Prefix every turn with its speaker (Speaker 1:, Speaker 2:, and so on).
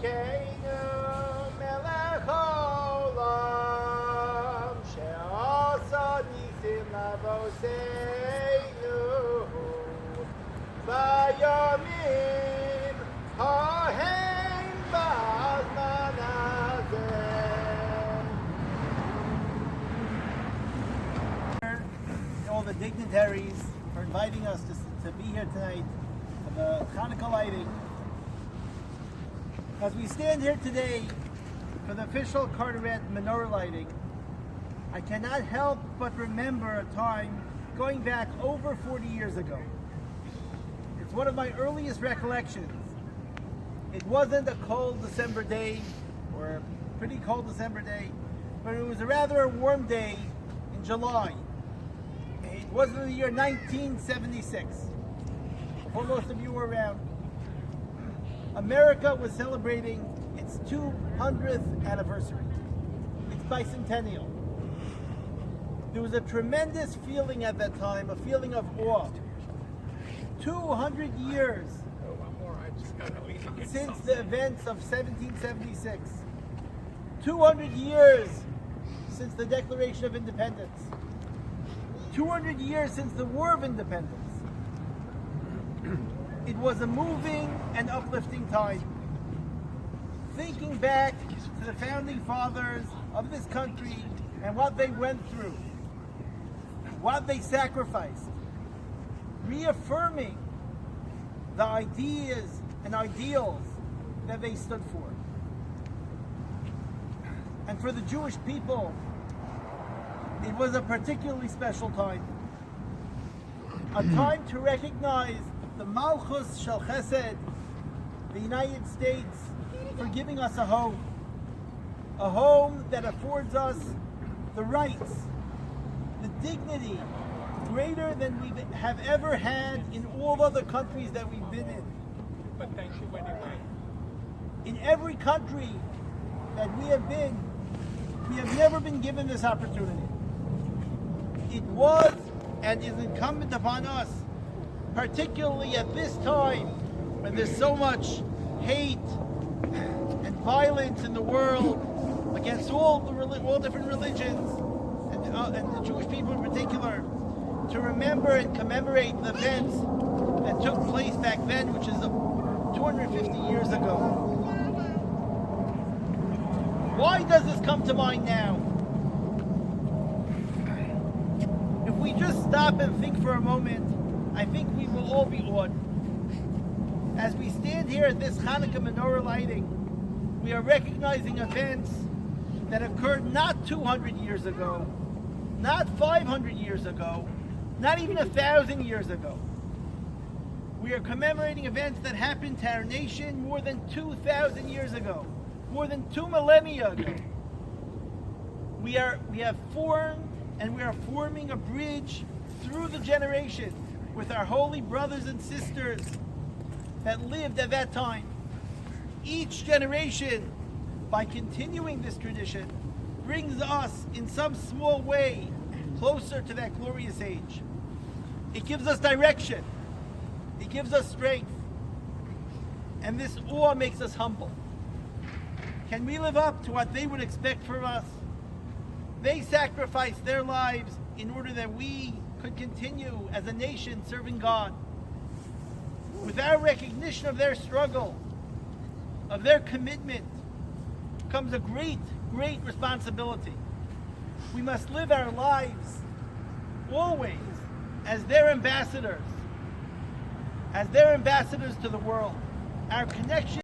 Speaker 1: Elokeinu melech haolam she'asa nisim lavoseinu vayomim hahem ba'azman hazeh. All the dignitaries for inviting us to be here tonight for the Hanukkah lighting. As we stand here today for the official Carteret Menorah Lighting, I cannot help but remember a time going back over 40 years ago. It's one of my earliest recollections. It wasn't a cold December day, or a pretty cold December day, but it was a rather warm day in July. It was in the year 1976, before most of you were around. America was celebrating its 200th anniversary, its bicentennial. There was a tremendous feeling at that time, a feeling of awe. 200 years since the events of 1776. 200 years since the Declaration of Independence. 200 years since the War of Independence. It was a moving and uplifting time. Thinking back to the founding fathers of this country and what they went through, what they sacrificed, reaffirming the ideas and ideals that they stood for. And for the Jewish people, it was a particularly special time. A time to recognize the Malchus Shel Chesed, the United States, for giving us a home that affords us the rights, the dignity, greater than we have ever had in all other countries that we've been in.
Speaker 2: But thank you anyway.
Speaker 1: In every country that we have been, we have never been given this opportunity. It was and is incumbent upon us, particularly at this time when there's so much hate and violence in the world against all different religions and the Jewish people in particular, to remember and commemorate the events that took place back then, which is 250 years ago. Why does this come to mind now? If we just stop and think for a moment, I think we will all be awed. As we stand here at this Hanukkah Menorah Lighting, we are recognizing events that occurred not 200 years ago, not 500 years ago, not even 1,000 years ago. We are commemorating events that happened to our nation more than 2,000 years ago, more than 2 millennia ago. We have formed and we are forming a bridge through the generations with our holy brothers and sisters that lived at that time. Each generation, by continuing this tradition, brings us in some small way closer to that glorious age. It gives us direction. It gives us strength. And this awe makes us humble. Can we live up to what they would expect from us? They sacrificed their lives in order that we could continue as a nation serving God. With our recognition of their struggle, of their commitment, comes a great, great responsibility. We must live our lives always as their ambassadors to the world. Our connection